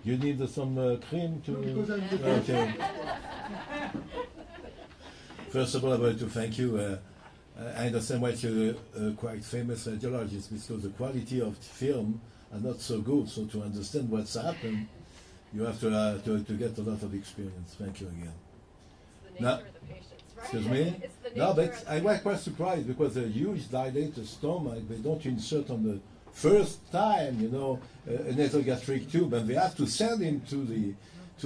You need some cream to... No, because I'm okay. First of all, I want to thank you. I understand why you're quite famous radiologist, because the quality of film are not so good. So to understand what's happened, you have to get a lot of experience. Thank you again. It's the nature of the patients, right? Excuse me? It's the No, nature but of I was quite surprised because a huge dilated stomach, they don't insert on the first time, you know, a nasogastric tube, and they have to send him to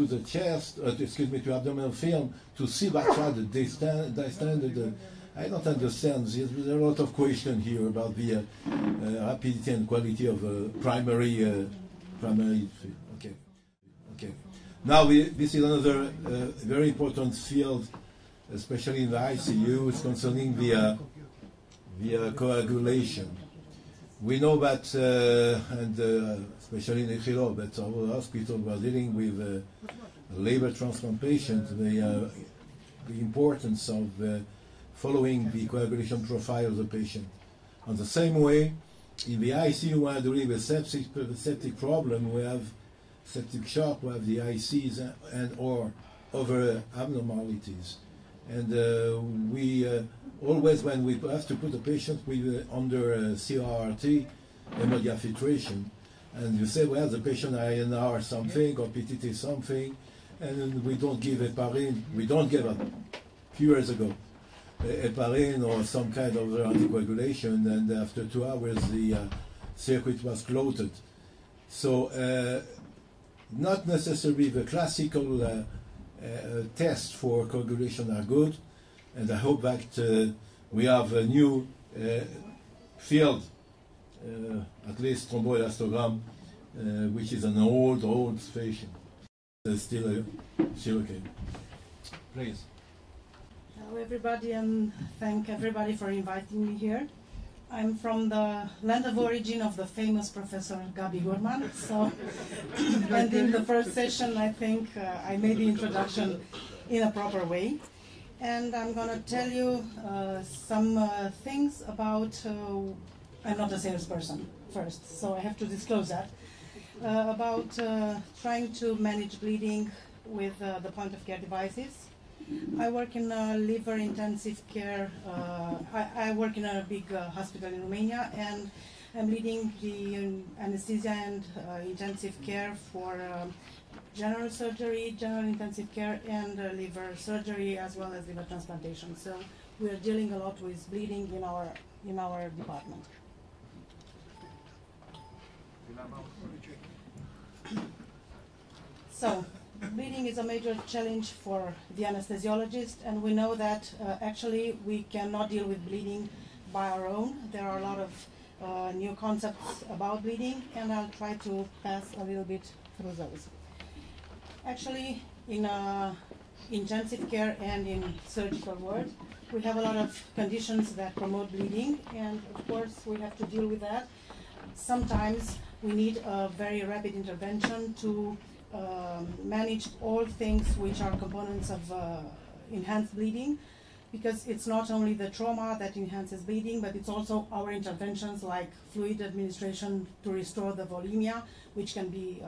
the chest, excuse me, to abdominal film to see what are the distended. I don't understand. There's a lot of questions here about the rapidity and quality of primary. Okay. Now this is another very important field, especially in the ICU. It's concerning the coagulation. We know that, especially in Ichilov, that our hospital was dealing with liver transplant patients. The importance of following the coagulation profile of the patient. On the same way, in the ICU, when we deal with septic problem, we have septic shock, we have the ICs and or other abnormalities. And we always, when we have to put a patient with under CRRT, hemodiafiltration, filtration, and you say, well, the patient INR something or PTT something, and we don't give heparin. We don't give a few years ago heparin or some kind of anticoagulation, and after 2 hours the circuit was clotted. So not necessarily the classical tests for coagulation are good, and I hope that we have a new field, at least thromboelastogram, which is an old patient. Still okay. Please. Hello everybody, and thank everybody for inviting me here. I'm from the land of origin of the famous Professor Gabi Gorman, so and in the first session I think I made the introduction in a proper way. And I'm going to tell you some things about, I'm not a salesperson first, so I have to disclose that, about trying to manage bleeding with the point-of-care devices. I work in liver intensive care. I work in a big hospital in Romania, and I'm leading the anesthesia and intensive care for general surgery, general intensive care, and liver surgery, as well as liver transplantation. So we are dealing a lot with bleeding in our department. So bleeding is a major challenge for the anesthesiologist, and we know that actually we cannot deal with bleeding by our own. There are a lot of new concepts about bleeding, and I'll try to pass a little bit through those. Actually, in intensive care and in surgical ward, we have a lot of conditions that promote bleeding, and of course we have to deal with that. Sometimes we need a very rapid intervention to manage all things which are components of enhanced bleeding, because it's not only the trauma that enhances bleeding, but it's also our interventions like fluid administration to restore the volemia, which can be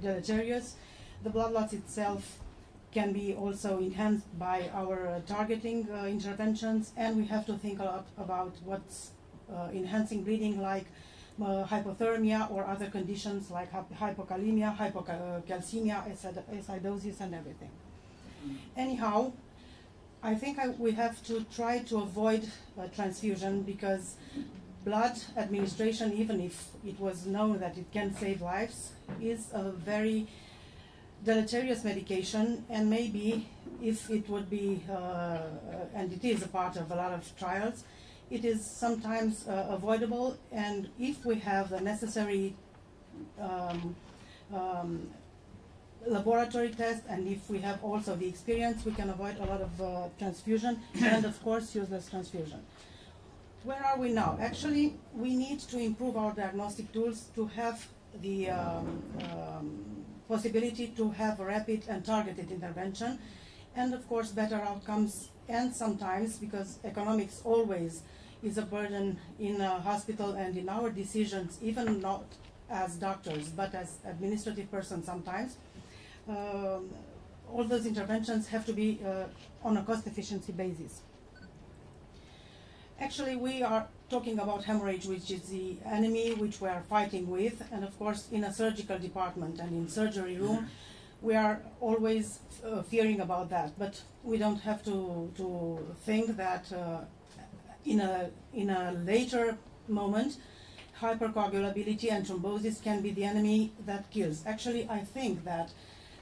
deleterious. The blood loss itself can be also enhanced by our targeting interventions, and we have to think a lot about what's enhancing bleeding, like hypothermia or other conditions like hypokalemia, hypocalcemia, acidosis, and everything. Anyhow, I think we have to try to avoid transfusion, because blood administration, even if it was known that it can save lives, is a very deleterious medication, and maybe if it would be, and it is a part of a lot of trials, it is sometimes avoidable, and if we have the necessary laboratory test, and if we have also the experience, we can avoid a lot of transfusion and of course useless transfusion. Where are we now? Actually, we need to improve our diagnostic tools to have the possibility to have a rapid and targeted intervention, and of course better outcomes. And sometimes, because economics always is a burden in a hospital and in our decisions, even not as doctors, but as administrative persons sometimes. All those interventions have to be on a cost efficiency basis. Actually, we are talking about hemorrhage, which is the enemy which we are fighting with, and of course in a surgical department and in surgery room, we are always fearing about that. But we don't have to think that in a later moment, hypercoagulability and thrombosis can be the enemy that kills. Actually, I think that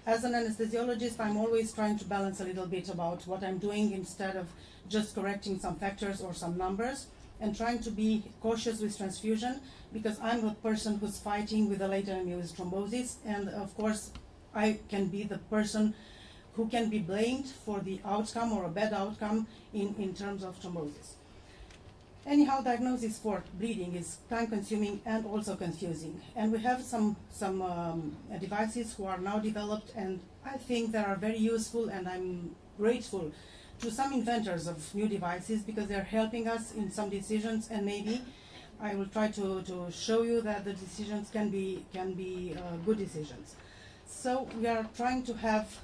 as an anesthesiologist, I'm always trying to balance a little bit about what I'm doing instead of just correcting some factors or some numbers, and trying to be cautious with transfusion, because I'm the person who's fighting with the later enemy with thrombosis, and of course I can be the person who can be blamed for the outcome or a bad outcome in terms of thrombosis. Anyhow, diagnosis for bleeding is time-consuming and also confusing. And we have some devices who are now developed, and I think they are very useful, and I'm grateful to some inventors of new devices because they're helping us in some decisions, and maybe I will try to show you that the decisions can be good decisions. So we are trying to have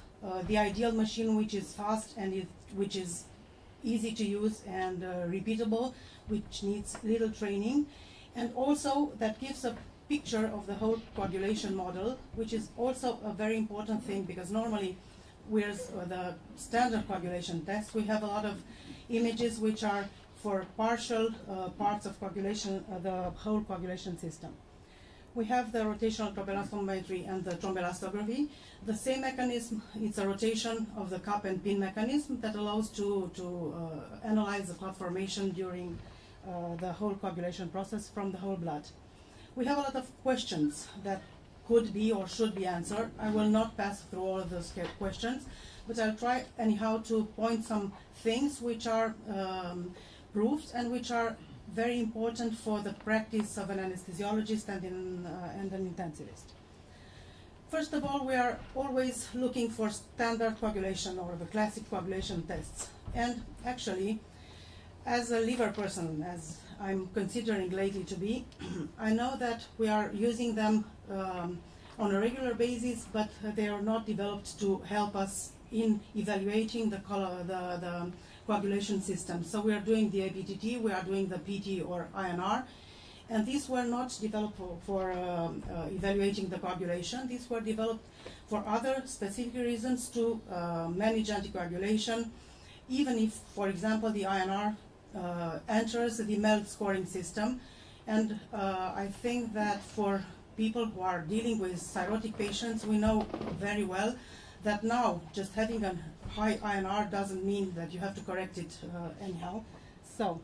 the ideal machine which is fast and which is easy to use and repeatable, which needs little training, and also that gives a picture of the whole coagulation model, which is also a very important thing, because normally with the standard coagulation test we have a lot of images which are for partial parts of coagulation, the whole coagulation system. We have the rotational thromboelastometry and the thromboelastography. The same mechanism, it's a rotation of the cup and pin mechanism that allows to analyze the clot formation during the whole coagulation process from the whole blood. We have a lot of questions that could be or should be answered. I will not pass through all of those questions, but I'll try anyhow to point some things which are proofs and which are very important for the practice of an anesthesiologist and an intensivist. First of all, we are always looking for standard coagulation or the classic coagulation tests. And actually, as a liver person, as I'm considering lately to be, I know that we are using them on a regular basis, but they are not developed to help us in evaluating the coagulation system. So we are doing the ABTT, we are doing the PT or INR, and these were not developed for evaluating the coagulation. These were developed for other specific reasons to manage anticoagulation, even if, for example, the INR enters the MELD scoring system. And I think that for people who are dealing with cirrhotic patients, we know very well that now just having a high INR doesn't mean that you have to correct it anyhow. So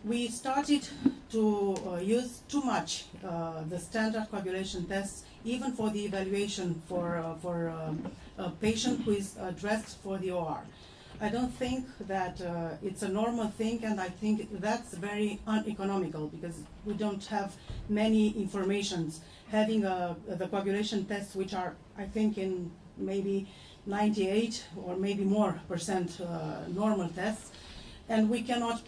we started to use too much the standard coagulation tests, even for the evaluation for a patient who is dressed for the OR. I don't think that it's a normal thing, and I think that's very uneconomical because we don't have many informations. Having the coagulation tests, which are, I think, in maybe 98 or maybe more % normal tests, and we cannot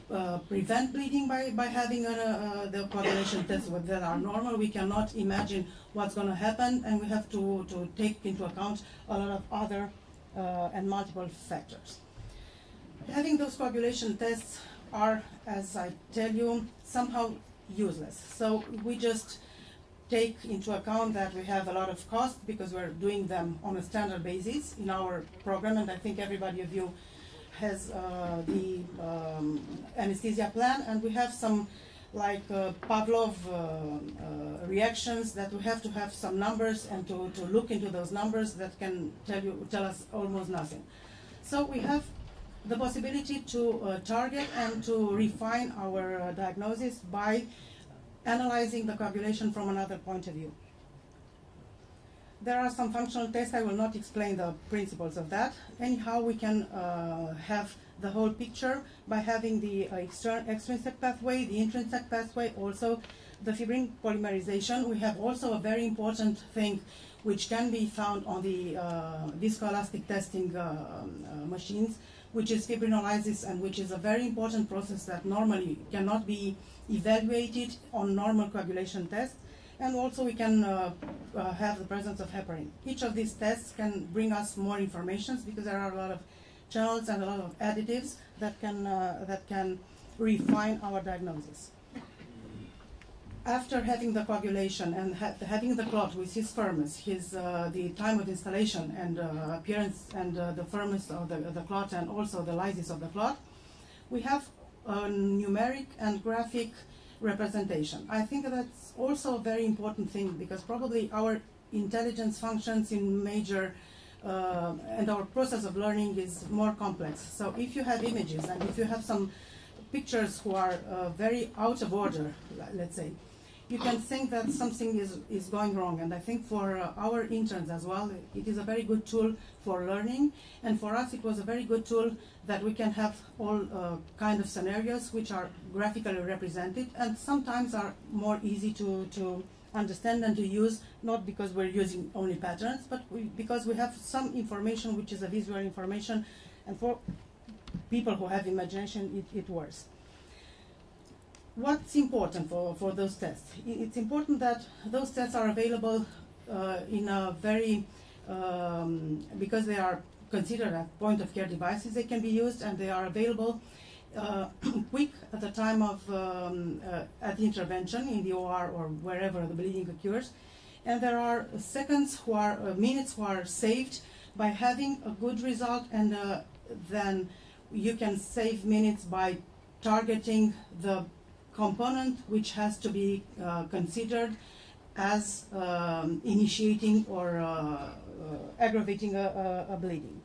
prevent bleeding by having the coagulation tests that are normal. We cannot imagine what's going to happen, and we have to take into account a lot of other and multiple factors. Having those coagulation tests are, as I tell you, somehow useless. So we just take into account that we have a lot of cost because we're doing them on a standard basis in our program, and I think everybody of you has the anesthesia plan, and we have some like Pavlov reactions that we have to have some numbers and to look into those numbers that can tell us almost nothing. So we have the possibility to target and to refine our diagnosis by analyzing the coagulation from another point of view. There are some functional tests. I will not explain the principles of that. Anyhow, we can have the whole picture by having the extrinsic pathway, the intrinsic pathway, also the fibrin polymerization. We have also a very important thing which can be found on the viscoelastic testing machines, which is fibrinolysis, and which is a very important process that normally cannot be evaluated on normal coagulation tests, and also we can have the presence of heparin. Each of these tests can bring us more information because there are a lot of channels and a lot of additives that can refine our diagnosis. After having the coagulation and having the clot with his firmness, the time of installation and appearance and the firmness of the clot and also the lysis of the clot, we have a numeric and graphic representation. I think that's also a very important thing because probably our intelligence functions in major and our process of learning is more complex. So if you have images and if you have some pictures who are very out of order, let's say, you can think that something is going wrong. And I think for our interns as well, it is a very good tool for learning. And for us, it was a very good tool that we can have all kind of scenarios which are graphically represented and sometimes are more easy to understand and to use, not because we're using only patterns, but because we have some information which is a visual information, and for people who have imagination, it works. What's important for those tests? It's important that those tests are available in a very, because they are considered as point-of-care devices, they can be used and they are available quick at the time of at the intervention in the OR or wherever the bleeding occurs, and there are minutes who are saved by having a good result, and then you can save minutes by targeting the component which has to be considered as initiating or aggravating a bleeding.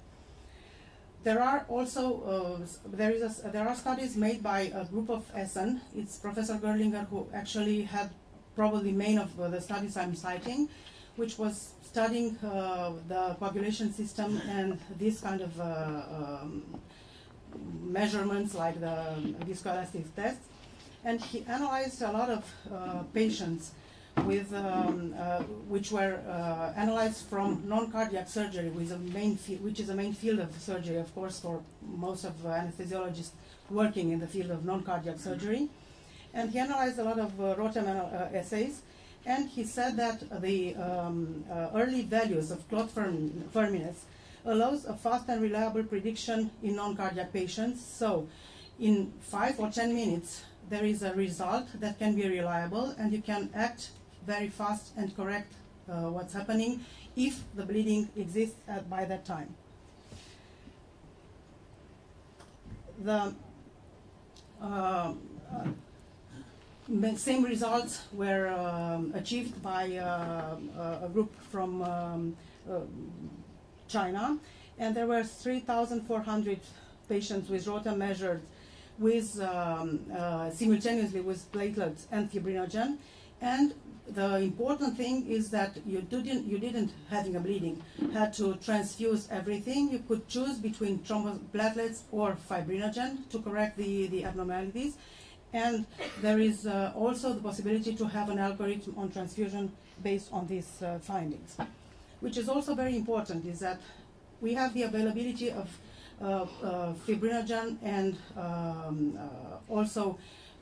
There are also there are studies made by a group of Essen. It's Professor Gerlinger who actually had probably main of the studies I'm citing, which was studying the coagulation system and this kind of measurements like the viscoelastic tests. And he analyzed a lot of patients with which were analyzed from non-cardiac surgery, which is a main field of surgery, of course, for most of anesthesiologists working in the field of non-cardiac surgery. And he analyzed a lot of Rotem assays, and he said that the early values of clot firmness allows a fast and reliable prediction in non-cardiac patients. So in 5 or 10 minutes, there is a result that can be reliable, and you can act very fast and correct what's happening if the bleeding exists by that time. The same results were achieved by a group from China, and there were 3,400 patients with Rotem measured with simultaneously with platelets and fibrinogen. And the important thing is that you didn't having a bleeding had to transfuse everything. You could choose between platelets or fibrinogen to correct the abnormalities. And there is also the possibility to have an algorithm on transfusion based on these findings. Which is also very important is that we have the availability of fibrinogen and also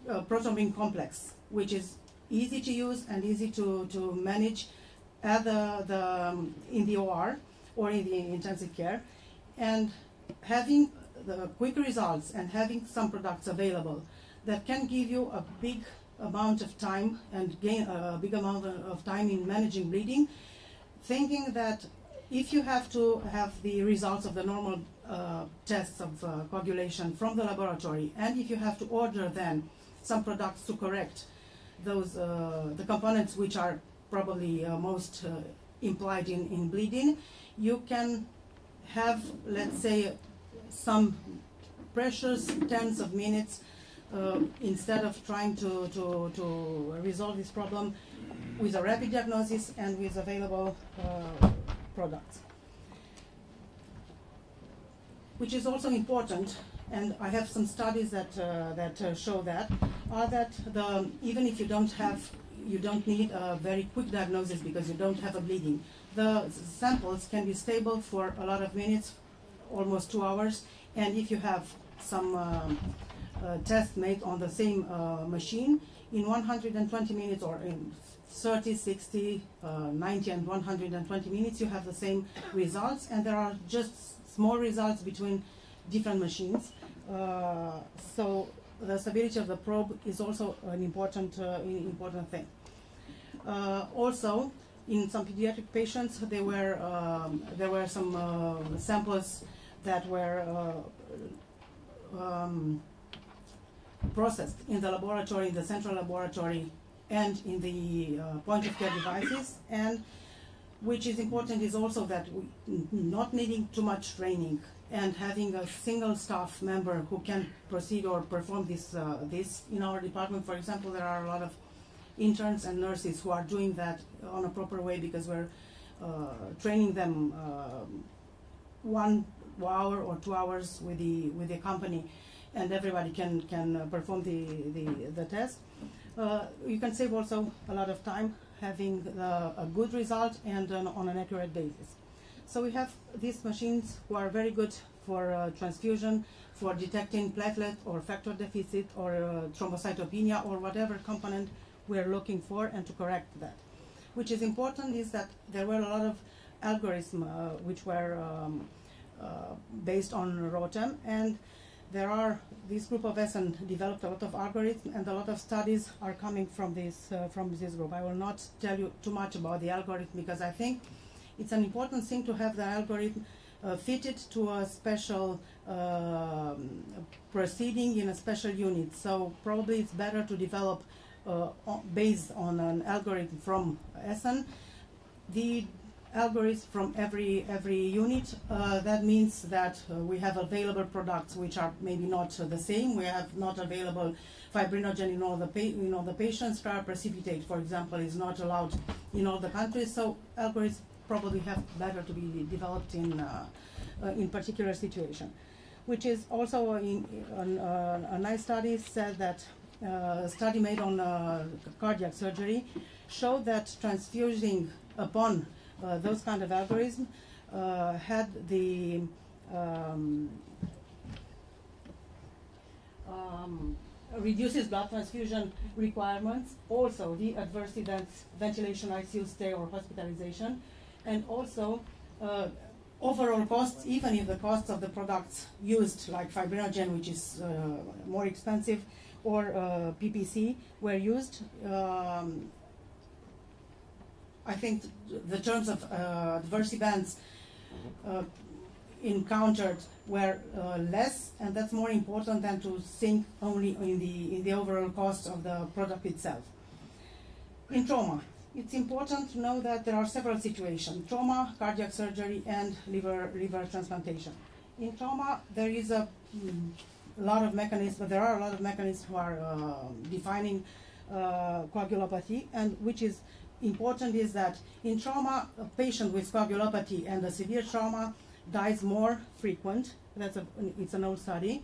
prothrombin complex, which is easy to use and easy to manage at in the OR or in the intensive care. And having the quick results and having some products available that can give you a big amount of time and gain a big amount of time in managing bleeding, thinking that if you have to have the results of the normal tests of coagulation from the laboratory, and if you have to order then some products to correct those the components which are probably most implied in bleeding, you can have, let's say, some precious tens of minutes instead of trying to resolve this problem with a rapid diagnosis and with available products. Which is also important, and I have some studies that show that, are that even if you don't need a very quick diagnosis because you don't have a bleeding, the samples can be stable for a lot of minutes, almost 2 hours, and if you have some test made on the same machine in 120 minutes, or in 30, 60, 90 and 120 minutes, you have the same results, and there are just small results between different machines. So the stability of the probe is also an important thing. Also, in some pediatric patients, there were some samples that were processed in the laboratory, in the central laboratory, and in the point-of-care devices. And which is important is also that we not needing too much training and having a single staff member who can proceed or perform this in our department. For example, there are a lot of interns and nurses who are doing that on a proper way, because we're training them 1 hour or 2 hours with the company, and everybody can perform the test. You can save also a lot of time having a good result and on an accurate basis. So we have these machines who are very good for transfusion, for detecting platelet or factor deficit or thrombocytopenia or whatever component we're looking for, and to correct that. Which is important is that there were a lot of algorithms which were based on ROTEM, and this group of Essen developed a lot of algorithms, and a lot of studies are coming from this group. I will not tell you too much about the algorithm, because I think it's an important thing to have the algorithm fitted to a special proceeding in a special unit. So probably it's better to develop based on an algorithm from Essen, the algorithm from every unit. That means that we have available products which are maybe not the same. We have not available fibrinogen in all the patients. Cryoprecipitate, for example, is not allowed in all the countries. So algorithms probably have better to be developed in particular situation. Which is also a nice study said that a study made on cardiac surgery showed that transfusing upon those kind of algorithms had the reduces blood transfusion requirements, also the adverse events, ventilation, ICU stay or hospitalization, and also overall costs, even if the costs of the products used, like fibrinogen, which is more expensive, or PPC were used. I think the terms of adverse events encountered were less, and that's more important than to think only in the overall cost of the product itself. In trauma, it's important to know that there are several situations: trauma, cardiac surgery, and liver transplantation. In trauma, there is a lot of mechanisms, but there are a lot of mechanisms who are defining coagulopathy, and which is important is that in trauma, a patient with coagulopathy and a severe trauma dies more frequent, it's an old study,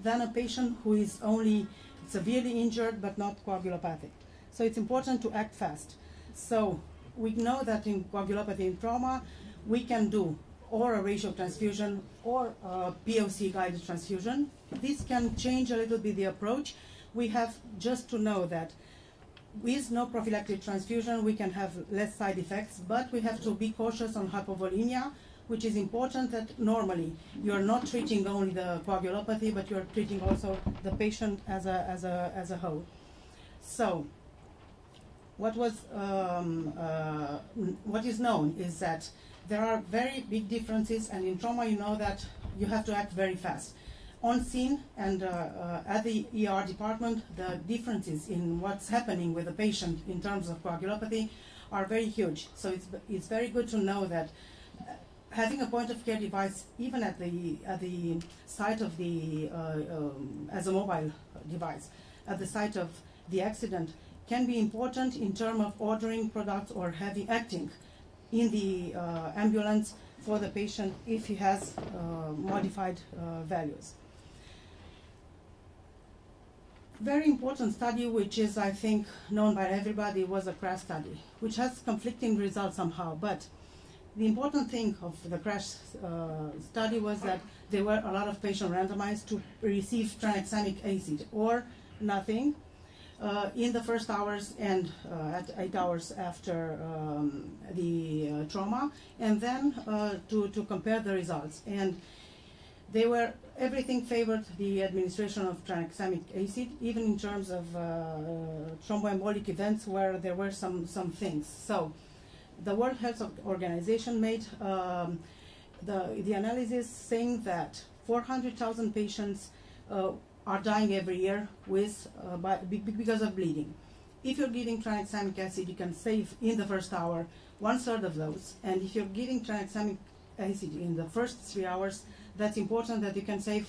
than a patient who is only severely injured but not coagulopathic. So it's important to act fast. So we know that in coagulopathy and trauma, we can do or a ratio transfusion or a POC guided transfusion. This can change a little bit the approach. We have just to know that with no prophylactic transfusion, we can have less side effects, but we have to be cautious on hypovolemia, which is important that normally you are not treating only the coagulopathy, but you are treating also the patient as a whole. So, what is known is that there are very big differences, and in trauma you know that you have to act very fast. On scene and at the ER department, the differences in what's happening with the patient in terms of coagulopathy are very huge. So it's very good to know that having a point-of-care device, even at the site of the as a mobile device, at the site of the accident, can be important in terms of ordering products or acting in the ambulance for the patient if he has modified values. Very important study, which is, I think, known by everybody, was a crash study, which has conflicting results somehow, but The important thing of the crash study was that there were a lot of patients randomized to receive tranexamic acid or nothing in the first hours and at 8 hours after the trauma, and then to compare the results. And they were, everything favored the administration of tranexamic acid, even in terms of thromboembolic events where there were some things. So the World Health Organization made the analysis saying that 400,000 patients are dying every year with because of bleeding. If you're giving tranexamic acid, you can save in the first hour 1/3 of those, and if you're giving tranexamic acid in the first 3 hours, that's important that you can save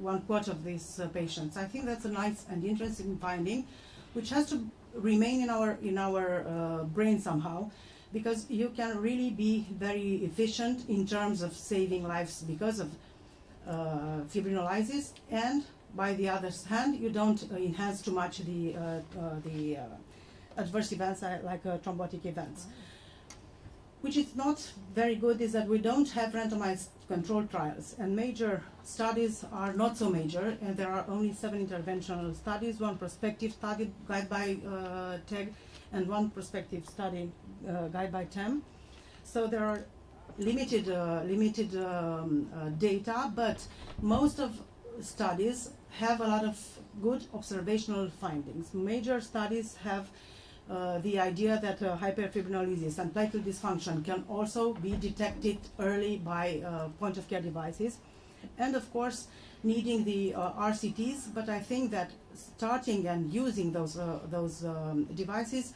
1/4 of these patients. I think that's a nice and interesting finding, which has to remain in our brain somehow, because you can really be very efficient in terms of saving lives because of fibrinolysis, and by the other hand, you don't enhance too much the adverse events like thrombotic events. Which is not very good is that we don't have randomized controlled trials, and major studies are not so major, and there are only 7 interventional studies, 1 prospective study guided by TEG, and 1 prospective study guided by TEM. So there are limited data, but most of studies have a lot of good observational findings. Major studies have the idea that hyperfibrinolysis and platelet dysfunction can also be detected early by point-of-care devices, and of course needing the RCTs. But I think that starting and using those devices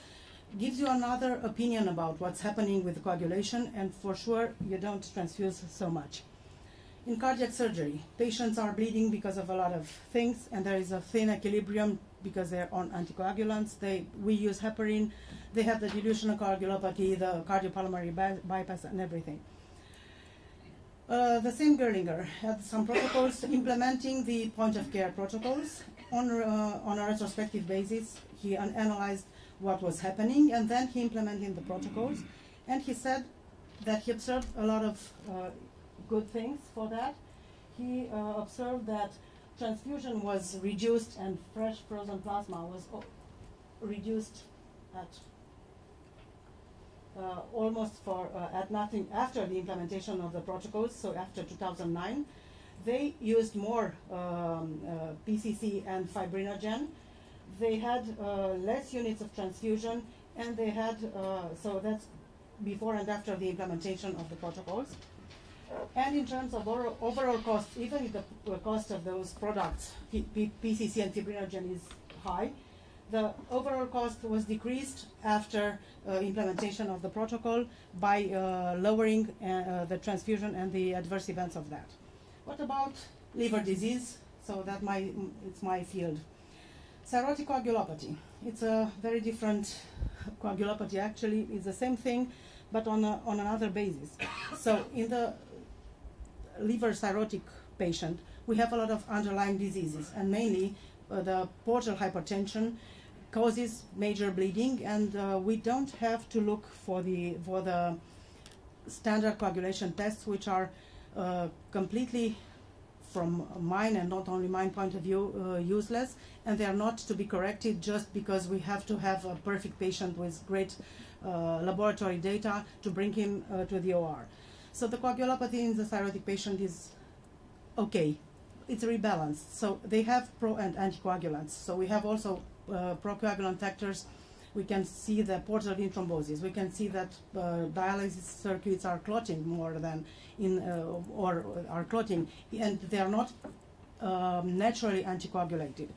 gives you another opinion about what's happening with coagulation, and for sure you don't transfuse so much. In cardiac surgery, patients are bleeding because of a lot of things, and there is a thin equilibrium because they're on anticoagulants. We use heparin, they have the dilutional coagulopathy, the cardiopulmonary bypass, and everything. The same Gerlinger had some protocols implementing the point-of-care protocols on a retrospective basis. He analyzed what was happening, and then he implemented the protocols, and he said that he observed a lot of good things for that. He observed that transfusion was reduced and fresh frozen plasma was reduced at almost at nothing after the implementation of the protocols, so after 2009. They used more PCC and fibrinogen. They had less units of transfusion, and they had, so that's before and after the implementation of the protocols. And in terms of overall cost, even if the cost of those products, PCC and fibrinogen, is high, the overall cost was decreased after implementation of the protocol by lowering the transfusion and the adverse events of that. What about liver disease? So it's my field. Cirrhotic coagulopathy. It's a very different coagulopathy. Actually, it's the same thing, but on another basis. So in the liver cirrhotic patient, we have a lot of underlying diseases, and mainly the portal hypertension causes major bleeding, and we don't have to look for the standard coagulation tests, which are completely, from mine and not only mine point of view, useless, and they are not to be corrected just because we have to have a perfect patient with great laboratory data to bring him to the OR. So the coagulopathy in the cirrhotic patient is okay. It's rebalanced. So they have pro and anticoagulants. So we have also procoagulant factors. We can see the portal vein thrombosis. We can see that dialysis circuits are clotting more than or are clotting, and they are not naturally anticoagulated.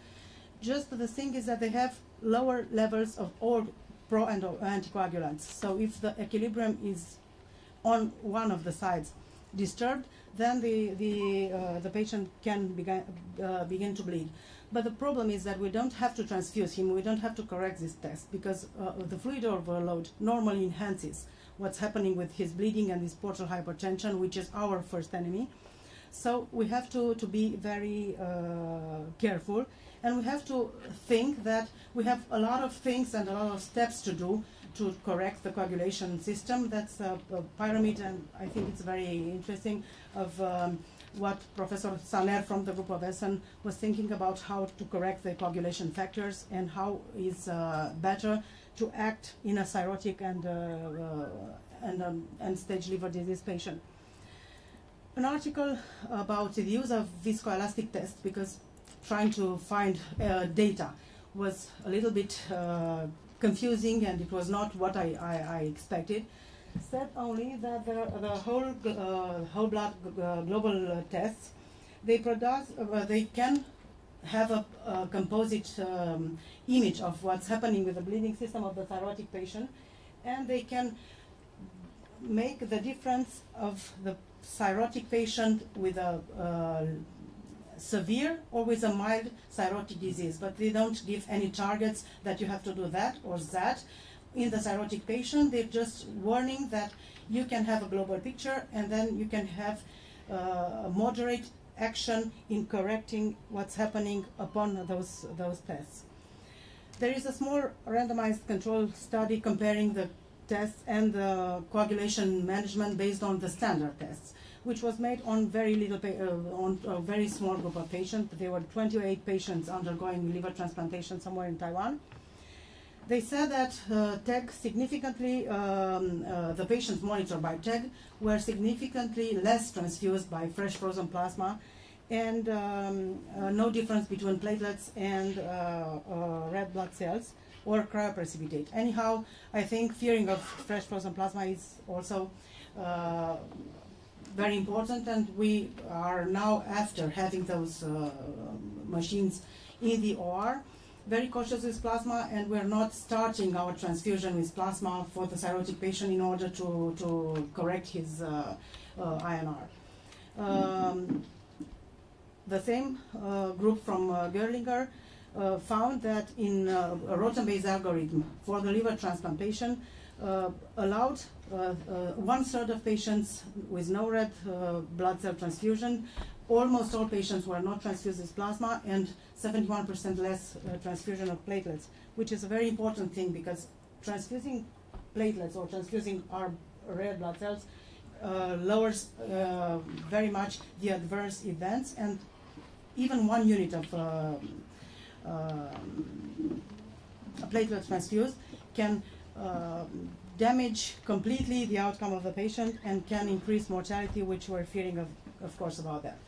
Just the thing is that they have lower levels of all pro and anticoagulants. So if the equilibrium is on one of the sides disturbed, then the patient can begin to bleed. But the problem is that we don't have to transfuse him, we don't have to correct this test, because the fluid overload normally enhances what's happening with his bleeding and his portal hypertension, which is our first enemy. So we have to be very careful, and we have to think that we have a lot of things and a lot of steps to do to correct the coagulation system. That's a pyramid, and I think it's very interesting of what Professor Saner from the group of Essen was thinking about, how to correct the coagulation factors and how is better to act in a cirrhotic and end-stage liver disease patient. An article about the use of viscoelastic tests, because trying to find data was a little bit confusing, and it was not what I expected. Said only that the whole blood global tests, they can have a composite image of what's happening with the bleeding system of the cirrhotic patient, and they can make the difference of the cirrhotic patient with a severe or with a mild cirrhotic disease, but they don't give any targets that you have to do that or that. In the cirrhotic patient, they're just warning that you can have a global picture, and then you can have a moderate action in correcting what's happening upon those tests. There is a small randomized control study comparing the tests and the coagulation management based on the standard tests, which was made on on a very small group of patients. There were 28 patients undergoing liver transplantation somewhere in Taiwan. They said that TEG significantly, the patients monitored by TEG were significantly less transfused by fresh frozen plasma, and no difference between platelets and red blood cells or cryoprecipitate. Anyhow, I think fearing of fresh frozen plasma is also very important, and we are now, after having those machines in the OR, very cautious with plasma, and we're not starting our transfusion with plasma for the cirrhotic patient in order to correct his INR. The same group from Gerlinger found that in a Rotem-based algorithm for the liver transplantation, allowed 1/3 of patients with no red blood cell transfusion. Almost all patients were not transfused with plasma, and 71% less transfusion of platelets, which is a very important thing, because transfusing platelets or transfusing our red blood cells lowers very much the adverse events, and even 1 unit of platelet transfused can damage completely the outcome of the patient and can increase mortality, which we're fearing of course about that.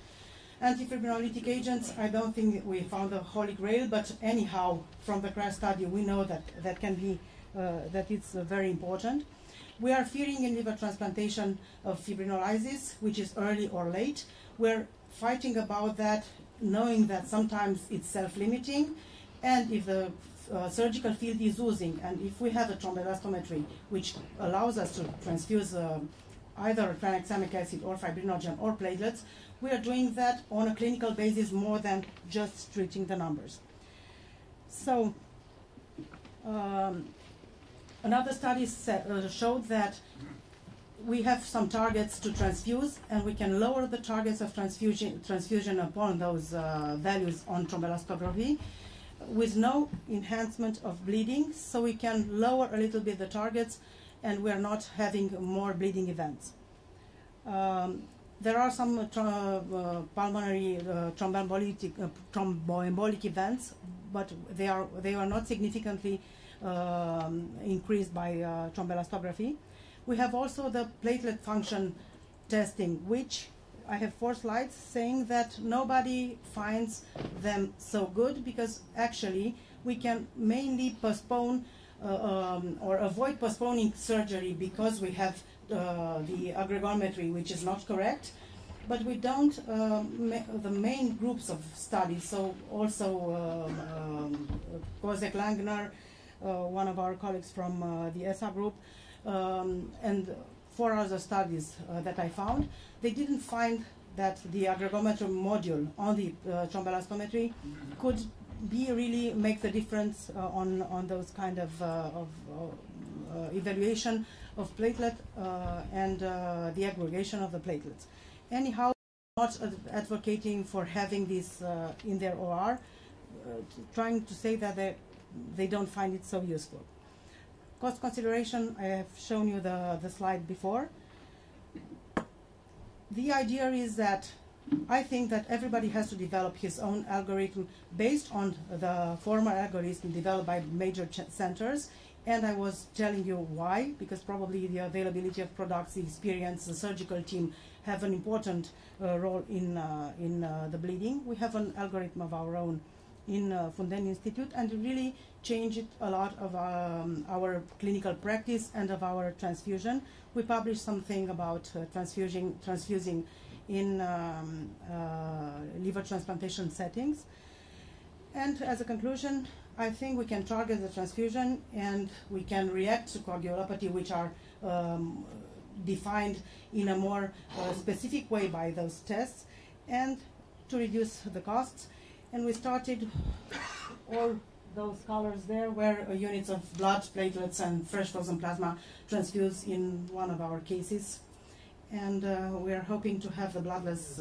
Antifibrinolytic agents, I don't think we found the holy grail, but anyhow, from the CRASH study, we know that that can be, that it's very important. We are fearing in liver transplantation of fibrinolysis, which is early or late. We're fighting about that, knowing that sometimes it's self-limiting, and if the surgical field is oozing, and if we have a thrombelastometry, which allows us to transfuse either tranexamic acid or fibrinogen or platelets, we are doing that on a clinical basis more than just treating the numbers. So another study showed that we have some targets to transfuse, and we can lower the targets of transfusion upon those values on thrombelastography with no enhancement of bleeding, so we can lower a little bit the targets, and we are not having more bleeding events. There are some pulmonary thromboembolic events, but they are not significantly increased by thrombelastography. We have also the platelet function testing, which I have 4 slides saying that nobody finds them so good, because actually we can mainly postpone or avoid postponing surgery because we have the aggregometry, which is not correct, but we don't the main groups of studies. So also Kozek Langner, one of our colleagues from the ESA group, and 4 other studies that I found, they didn't find that the aggregometer module on the thrombelastometry could really make the difference on those kind of evaluation of platelet and the aggregation of the platelets. Anyhow, not advocating for having this in their OR, trying to say that they don't find it so useful. Cost consideration, I have shown you the slide before. The idea is that I think that everybody has to develop his own algorithm based on the former algorithm developed by major centers. And I was telling you why, because probably the availability of products, the experience, the surgical team have an important role in the bleeding. We have an algorithm of our own in Funden Institute, and it really changed a lot of our clinical practice and of our transfusion. We published something about transfusing in liver transplantation settings. And as a conclusion, I think we can target the transfusion and we can react to coagulopathy, which are defined in a more specific way by those tests, and to reduce the costs. And we started, all those colors there were units of blood, platelets, and fresh frozen plasma transfused in one of our cases. And we are hoping to have the bloodless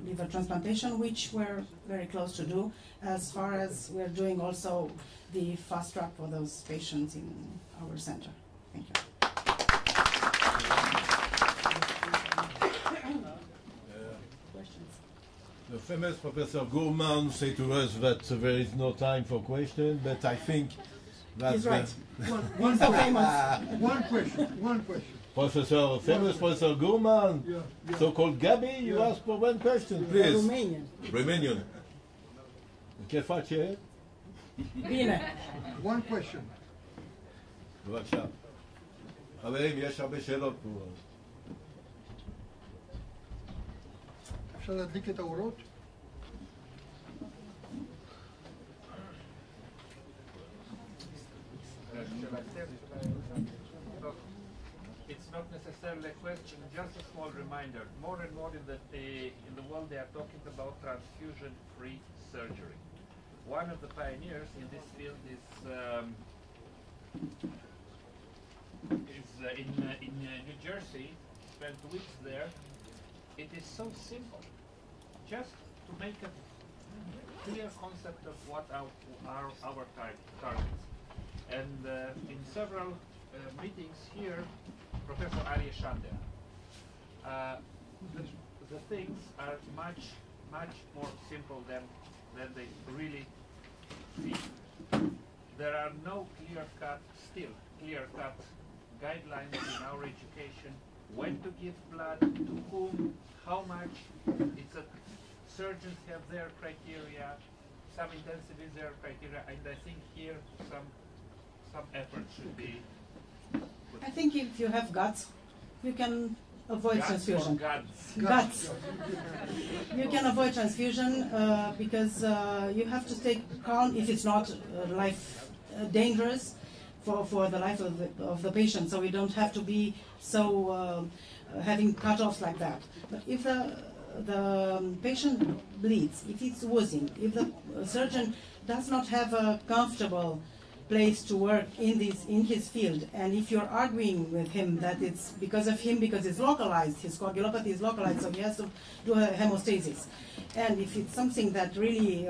liver transplantation, which we're very close to do, as far as we're doing also the fast track for those patients in our center. Thank you. Questions? The famous Professor Gourmand said to us that there is no time for questions, but I think that He's right. One So question. famous. One question. Famous Professor Gourmand, Yeah. so-called Gabi, you ask for one question, please. Romanian. Romanian. Ce face? Bine. One question. בבקשה. חברים, יש הרבה שאלות פה. אפשר להדליק את האורות? It's not necessarily a question, just a small reminder. More and more in the world they are talking about transfusion-free surgery. One of the pioneers in this field is in New Jersey. Spent weeks there. It is so simple, just to make a clear concept of what are our targets. And in several meetings here, Professor Arya Shander, the things are much more simple than they really feel. There are no clear-cut guidelines in our education, when to give blood, to whom, how much. Surgeons have their criteria, some intensivists their criteria, and I think here some effort should be put. I think if you have guts, you can avoid transfusion. Guts. Guts. You can avoid transfusion because you have to stay calm if it's not life dangerous for the life of the patient. So we don't have to be so having cutoffs like that. But if the patient bleeds, if it's oozing, if the surgeon does not have a comfortable place to work in his field, and if you're arguing with him that it's because of him, because it's localized, his coagulopathy is localized, so he has to do a hemostasis, and if it's something that really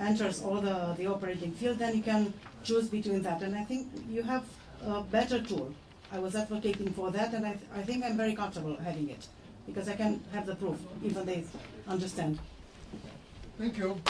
enters all the operating field, then you can choose between that, and I think you have a better tool. I was advocating for that, and I think I'm very comfortable having it, because I can have the proof, even they understand. Thank you.